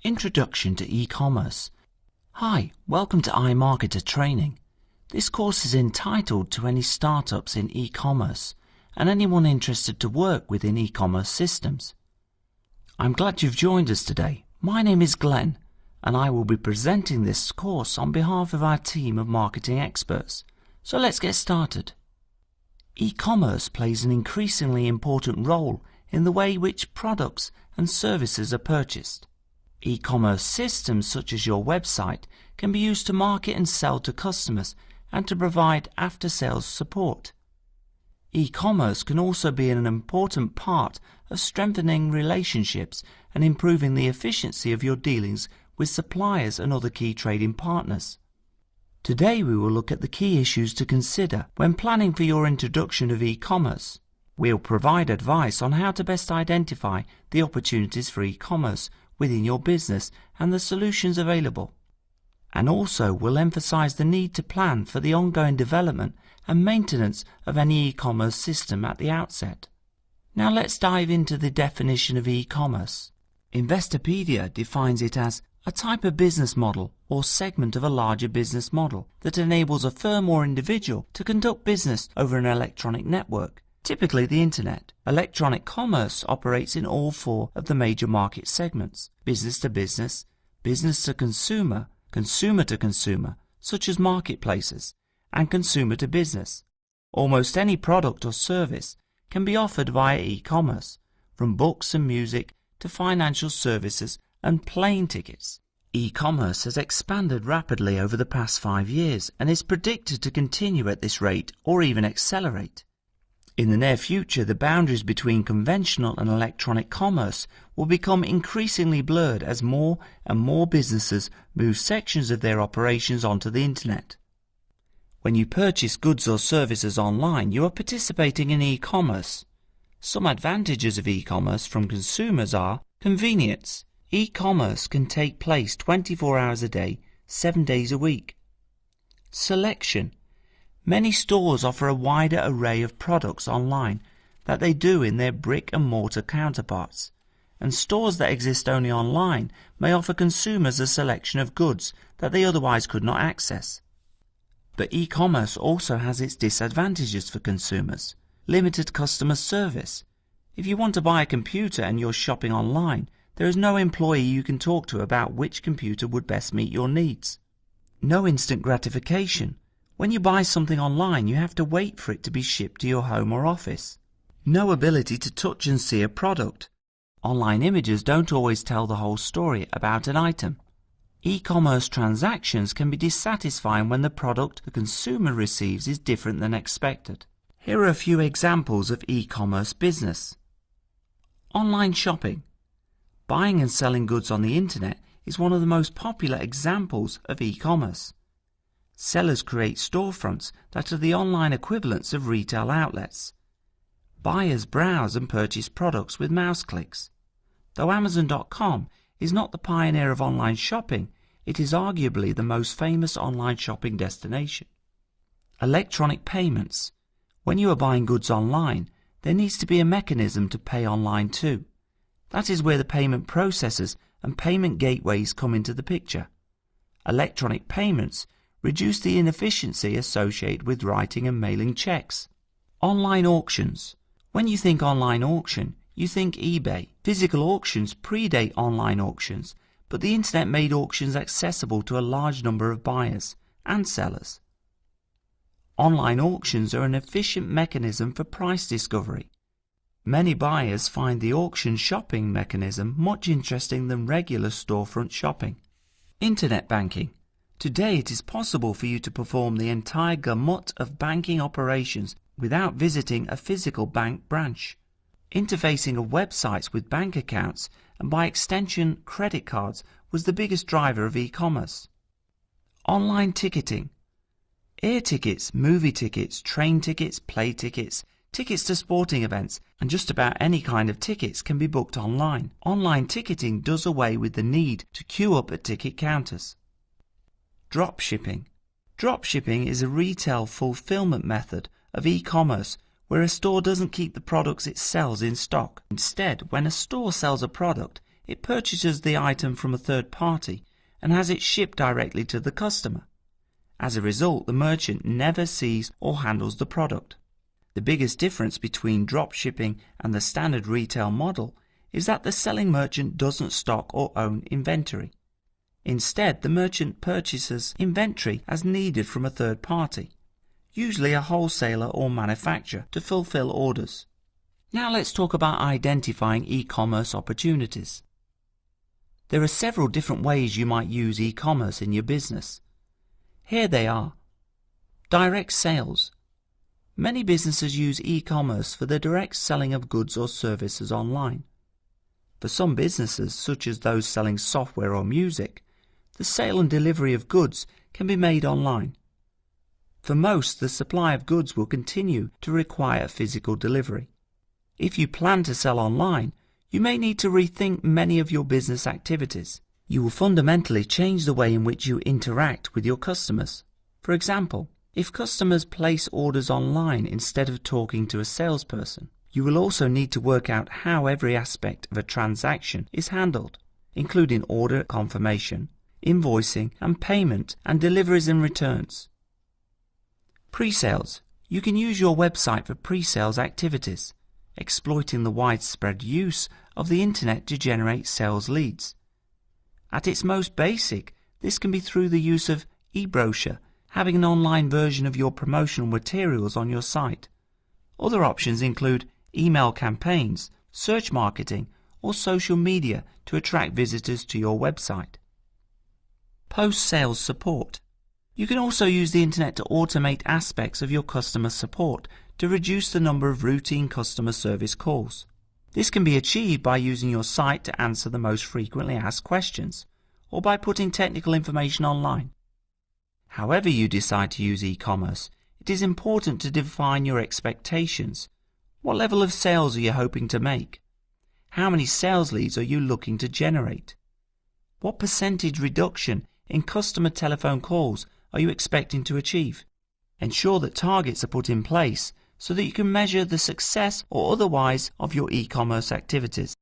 Introduction to e-commerce. Hi, welcome to iMarketer Training. This course is entitled to any startups in e-commerce and anyone interested to work within e-commerce systems. I'm glad you've joined us today. My name is Glenn and I will be presenting this course on behalf of our team of marketing experts. So let's get started. E-commerce plays an increasingly important role in the way which products and services are purchased. E-commerce systems such as your website can be used to market and sell to customers and to provide after-sales support. E-commerce can also be an important part of strengthening relationships and improving the efficiency of your dealings with suppliers and other key trading partners. Today we will look at the key issues to consider when planning for your introduction of e-commerce. We'll provide advice on how to best identify the opportunities for e-commerce within your business and the solutions available. And also we'll emphasize the need to plan for the ongoing development and maintenance of any e-commerce system at the outset. Now let's dive into the definition of e-commerce. Investopedia defines it as a type of business model or segment of a larger business model that enables a firm or individual to conduct business over an electronic network, typically the internet. Electronic commerce operates in all four of the major market segments: business to business, business to consumer, consumer to consumer, such as marketplaces, and consumer to business. Almost any product or service can be offered via e-commerce, from books and music to financial services and plane tickets. E-commerce has expanded rapidly over the past 5 years and is predicted to continue at this rate or even accelerate. In the near future, the boundaries between conventional and electronic commerce will become increasingly blurred as more and more businesses move sections of their operations onto the internet. When you purchase goods or services online, you are participating in e-commerce. Some advantages of e-commerce from consumers are convenience. E-commerce can take place 24 hours a day, 7 days a week. Selection. Many stores offer a wider array of products online than they do in their brick-and-mortar counterparts, and stores that exist only online may offer consumers a selection of goods that they otherwise could not access. But e-commerce also has its disadvantages for consumers. Limited customer service. If you want to buy a computer and you're shopping online, there is no employee you can talk to about which computer would best meet your needs. No instant gratification. When you buy something online, you have to wait for it to be shipped to your home or office. No ability to touch and see a product. Online images don't always tell the whole story about an item. E-commerce transactions can be dissatisfying when the product the consumer receives is different than expected. Here are a few examples of e-commerce business. Online shopping. Buying and selling goods on the internet is one of the most popular examples of e-commerce. Sellers create storefronts that are the online equivalents of retail outlets. Buyers browse and purchase products with mouse clicks. Though Amazon.com is not the pioneer of online shopping, it is arguably the most famous online shopping destination. Electronic payments. When you are buying goods online, there needs to be a mechanism to pay online too. That is where the payment processors and payment gateways come into the picture. Electronic payments reduce the inefficiency associated with writing and mailing checks. Online auctions. When you think online auction, you think eBay. Physical auctions predate online auctions, but the internet made auctions accessible to a large number of buyers and sellers. Online auctions are an efficient mechanism for price discovery. Many buyers find the auction shopping mechanism much interesting than regular storefront shopping. Internet banking. Today it is possible for you to perform the entire gamut of banking operations without visiting a physical bank branch. Interfacing of websites with bank accounts and by extension credit cards was the biggest driver of e-commerce. Online ticketing. Air tickets, movie tickets, train tickets, play tickets, tickets to sporting events and just about any kind of tickets can be booked online. Online ticketing does away with the need to queue up at ticket counters. Dropshipping. Dropshipping is a retail fulfillment method of e-commerce where a store doesn't keep the products it sells in stock. Instead, when a store sells a product, it purchases the item from a third party and has it shipped directly to the customer. As a result, the merchant never sees or handles the product. The biggest difference between drop shipping and the standard retail model is that the selling merchant doesn't stock or own inventory. Instead, the merchant purchases inventory as needed from a third party, usually a wholesaler or manufacturer, to fulfill orders. Now let's talk about identifying e-commerce opportunities. There are several different ways you might use e-commerce in your business. Here they are. Direct sales. Many businesses use e-commerce for the direct selling of goods or services online. For some businesses, such as those selling software or music, the sale and delivery of goods can be made online. For most, the supply of goods will continue to require physical delivery. If you plan to sell online, you may need to rethink many of your business activities. You will fundamentally change the way in which you interact with your customers. For example, if customers place orders online instead of talking to a salesperson, you will also need to work out how every aspect of a transaction is handled, including order confirmation, invoicing and payment, and deliveries and returns. Pre-sales. You can use your website for pre-sales activities, exploiting the widespread use of the internet to generate sales leads. At its most basic, this can be through the use of e-brochure, having an online version of your promotional materials on your site. Other options include email campaigns, search marketing, or social media to attract visitors to your website. Post-sales support. You can also use the internet to automate aspects of your customer support to reduce the number of routine customer service calls. This can be achieved by using your site to answer the most frequently asked questions, or by putting technical information online. However you decide to use e-commerce, it is important to define your expectations. What level of sales are you hoping to make? How many sales leads are you looking to generate? What percentage reduction in customer telephone calls are you expecting to achieve? Ensure that targets are put in place so that you can measure the success or otherwise of your e-commerce activities.